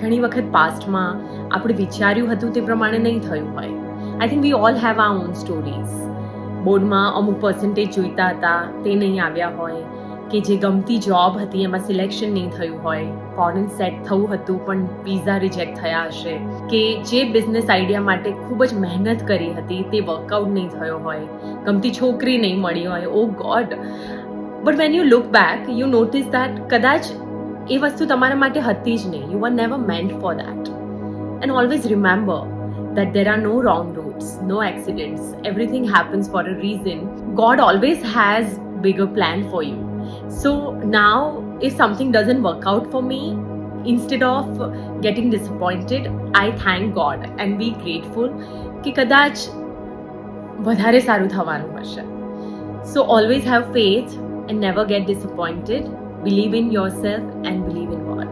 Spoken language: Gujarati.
ઘણી વખત પાસ્ટમાં આપણે વિચાર્યું હતું તે પ્રમાણે નહીં થયું હોય. I think we all have are on stories. બોર્ડમાં અમુક પર્સન્ટેજ જોઈતા હતા તે નહીં આવ્યા હોય, કે જે ગમતી જોબ હતી એમાં સિલેક્શન નહીં થયું હોય, ફોરેન સેટ થવું હતું પણ વિઝા રિજેક્ટ થયા હશે, કે જે બિઝનેસ આઈડિયા માટે ખૂબ જ મહેનત કરી હતી તે વર્કઆઉટ નહીં થયો હોય, ગમતી છોકરી નહીં મળી હોય. Oh god. But when you look back you notice that કદાચ એ વસ્તુ તમારા માટે હતી જ નહીં. You are never meant for that. And always remember that there are no wrong routes, no accidents. Everything happens for a reason. God always has bigger plan for you. So now if something doesn't work out for me, instead of getting disappointed, I thank God and be grateful કે કદાચ વધારે સારું થવાનું હશે. So always have faith and never get disappointed. Believe in yourself and believe in God.